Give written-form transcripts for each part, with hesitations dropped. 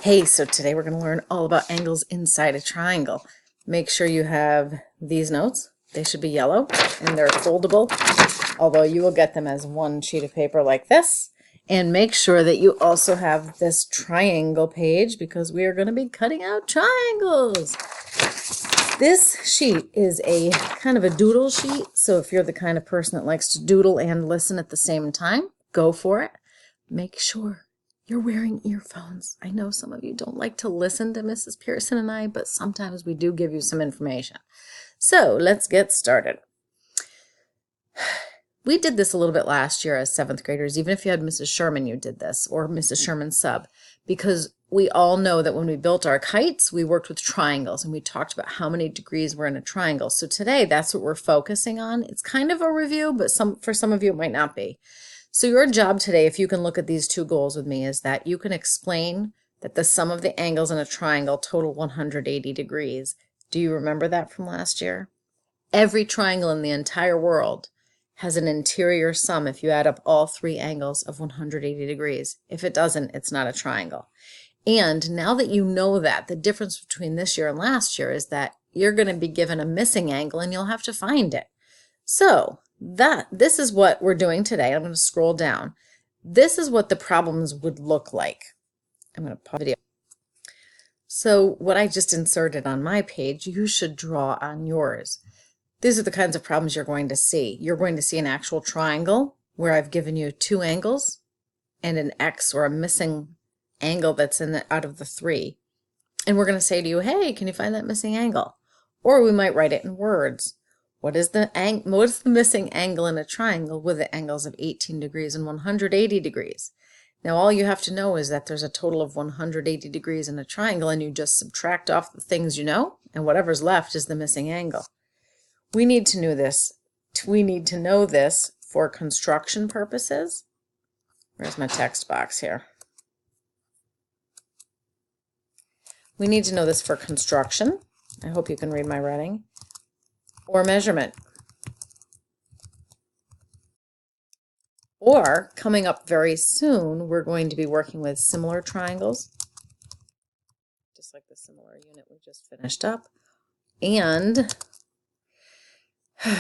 Hey, so today we're going to learn all about angles inside a triangle. Make sure you have these notes. They should be yellow and they're foldable, although you will get them as one sheet of paper like this. And make sure that you also have this triangle page because we are going to be cutting out triangles. This sheet is a kind of a doodle sheet, so if you're the kind of person that likes to doodle and listen at the same time, go for it. Make sure you're wearing earphones. I know some of you don't like to listen to Mrs. Pearson and I, but sometimes we do give you some information. So let's get started. We did this a little bit last year as 7th graders. Even if you had Mrs. Sherman, you did this, or Mrs. Sherman's sub, because we all know that when we built our kites, we worked with triangles and we talked about how many degrees were in a triangle. So today, that's what we're focusing on. It's kind of a review, but for some of you, it might not be. So your job today, if you can look at these two goals with me, is that you can explain that the sum of the angles in a triangle total 180 degrees. Do you remember that from last year? Every triangle in the entire world has an interior sum if you add up all three angles of 180 degrees. If it doesn't, it's not a triangle. And now that you know that, the difference between this year and last year is that you're going to be given a missing angle and you'll have to find it. So this is what we're doing today. I'm going to scroll down. This is what the problems would look like. I'm going to pause the video. So what I just inserted on my page, you should draw on yours. These are the kinds of problems you're going to see. You're going to see an actual triangle where I've given you two angles and an X or a missing angle that's out of the three. And we're going to say to you, hey, can you find that missing angle? Or we might write it in words. What is the missing angle in a triangle with the angles of 18 degrees and 180 degrees? Now all you have to know is that there's a total of 180 degrees in a triangle, and you just subtract off the things you know, and whatever's left is the missing angle. We need to know this. We need to know this for construction purposes. Where's my text box here? We need to know this for construction. I hope you can read my writing. Or measurement. Or coming up very soon, we're going to be working with similar triangles, just like the similar unit we just finished up, and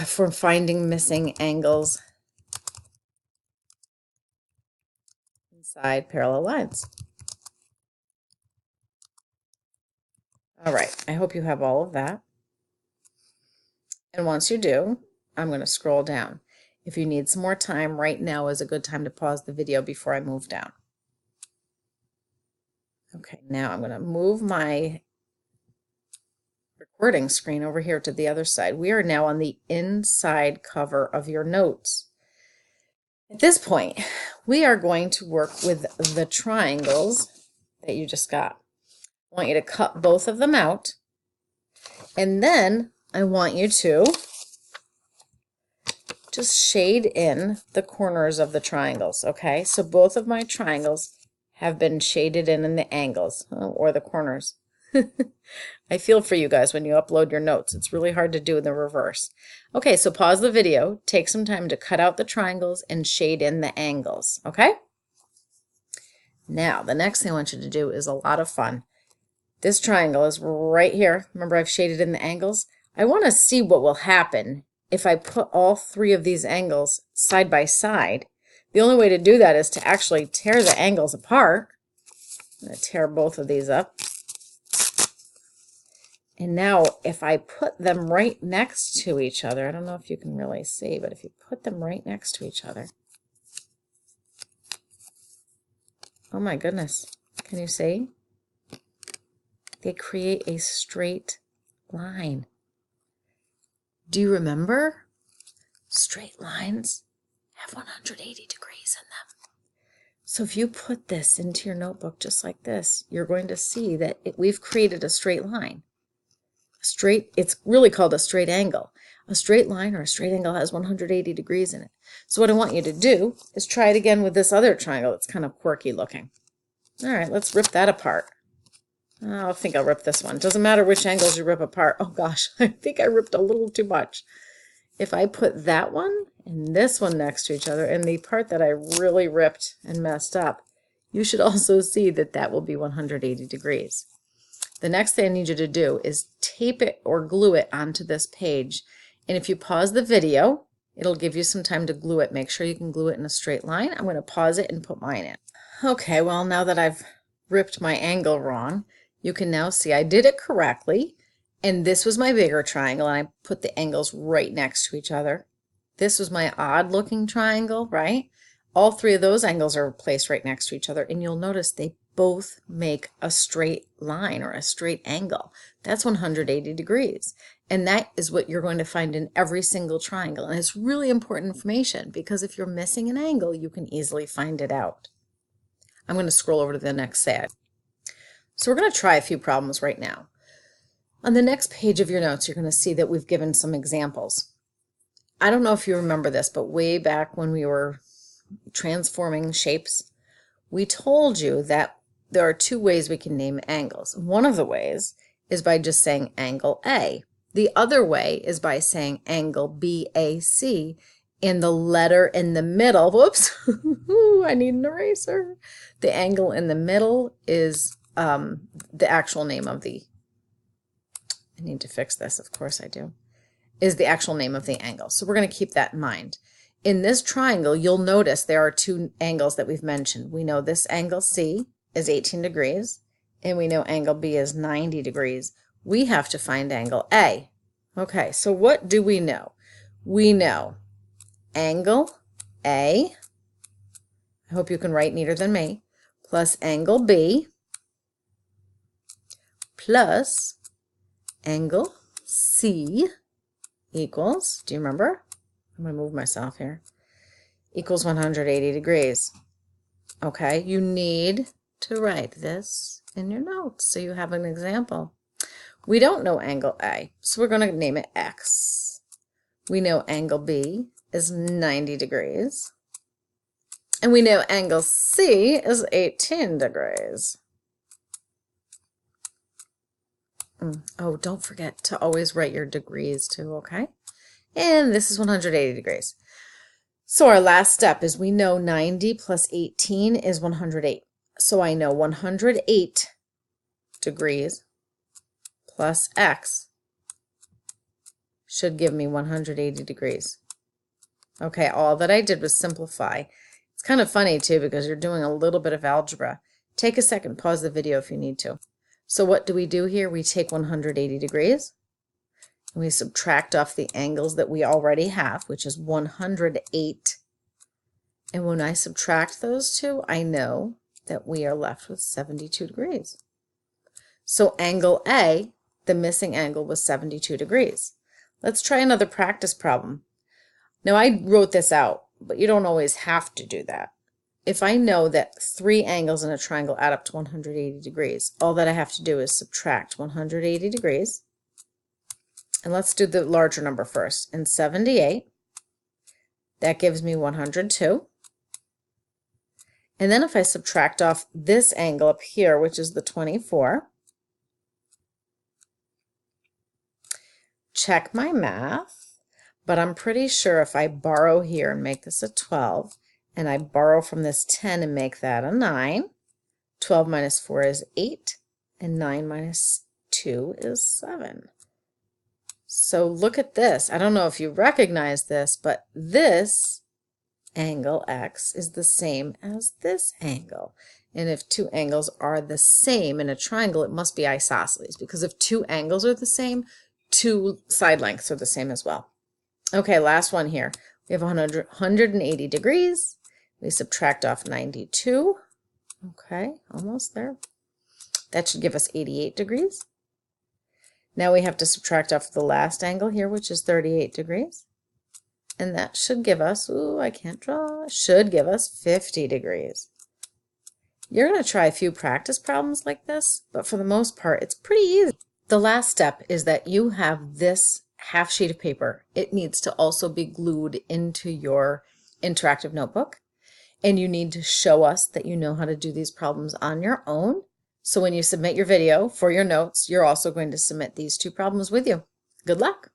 for finding missing angles inside parallel lines. All right, I hope you have all of that. And once you do, I'm going to scroll down. If you need some more time, right now is a good time to pause the video before I move down. Okay, now I'm going to move my recording screen over here to the other side. We are now on the inside cover of your notes. At this point, we are going to work with the triangles that you just got. I want you to cut both of them out, and then I want you to just shade in the corners of the triangles, okay? So both of my triangles have been shaded in the angles, or the corners. I feel for you guys when you upload your notes. It's really hard to do in the reverse. Okay, so pause the video, take some time to cut out the triangles and shade in the angles, okay? Now, the next thing I want you to do is a lot of fun. This triangle is right here. Remember, I've shaded in the angles? I want to see what will happen if I put all three of these angles side by side. The only way to do that is to actually tear the angles apart. I'm going to tear both of these up. And now if I put them right next to each other, I don't know if you can really see, but if you put them right next to each other, oh my goodness, can you see? They create a straight line. Do you remember? Straight lines have 180 degrees in them. So if you put this into your notebook just like this, you're going to see that we've created a straight line. It's really called a straight angle. A straight line or a straight angle has 180 degrees in it. So what I want you to do is try it again with this other triangle that's kind of quirky looking. All right, let's rip that apart. I think I'll rip this one. Doesn't matter which angles you rip apart. Oh gosh, I think I ripped a little too much. If I put that one and this one next to each other, and the part that I really ripped and messed up, you should also see that that will be 180 degrees. The next thing I need you to do is tape it or glue it onto this page. And if you pause the video, it'll give you some time to glue it. Make sure you can glue it in a straight line. I'm going to pause it and put mine in. Okay, well, now that I've ripped my angle wrong, you can now see I did it correctly. And this was my bigger triangle, and I put the angles right next to each other. This was my odd looking triangle, right? All three of those angles are placed right next to each other, and you'll notice they both make a straight line or a straight angle. That's 180 degrees. And that is what you're going to find in every single triangle. And it's really important information because if you're missing an angle, you can easily find it out. I'm going to scroll over to the next slide. So we're going to try a few problems right now. On the next page of your notes, you're going to see that we've given some examples. I don't know if you remember this, but way back when we were transforming shapes, we told you that there are two ways we can name angles. One of the ways is by just saying angle A. The other way is by saying angle BAC, and the letter in the middle, whoops, I need an eraser. The angle in the middle is the actual name of the, I need to fix this, of course I do, is the actual name of the angle. So we're going to keep that in mind. In this triangle, you'll notice there are two angles that we've mentioned. We know this angle C is 18 degrees, and we know angle B is 90 degrees. We have to find angle A. Okay, so what do we know? We know angle A, I hope you can write neater than me, plus angle B, plus angle C equals, do you remember? I'm going to move myself here, equals 180 degrees. Okay, you need to write this in your notes so you have an example. We don't know angle A, so we're going to name it X. We know angle B is 90 degrees. And we know angle C is 18 degrees. Oh, don't forget to always write your degrees too, okay? And this is 180 degrees. So our last step is we know 90 plus 18 is 108. So I know 108 degrees plus X should give me 180 degrees. Okay, all that I did was simplify. It's kind of funny too because you're doing a little bit of algebra. Take a second, pause the video if you need to. So what do we do here? We take 180 degrees and we subtract off the angles that we already have, which is 108. And when I subtract those two, I know that we are left with 72 degrees. So angle A, the missing angle, was 72 degrees. Let's try another practice problem. Now I wrote this out, but you don't always have to do that. If I know that three angles in a triangle add up to 180 degrees, all that I have to do is subtract 180 degrees. And let's do the larger number first. In 78, that gives me 102. And then if I subtract off this angle up here, which is the 24, check my math, but I'm pretty sure if I borrow here and make this a 12, and I borrow from this 10 and make that a 9, 12 minus 4 is 8, and 9 minus 2 is 7. So look at this. I don't know if you recognize this, but this angle X is the same as this angle. And if two angles are the same in a triangle, it must be isosceles, because if two angles are the same, two side lengths are the same as well. Okay, last one here. We have 180 degrees. We subtract off 92. Okay, almost there. That should give us 88 degrees. Now we have to subtract off the last angle here, which is 38 degrees. And that should give us, ooh, I can't draw, should give us 50 degrees. You're going to try a few practice problems like this, but for the most part, it's pretty easy. The last step is that you have this half sheet of paper. It needs to also be glued into your interactive notebook. And you need to show us that you know how to do these problems on your own. So when you submit your video for your notes, you're also going to submit these two problems with you. Good luck.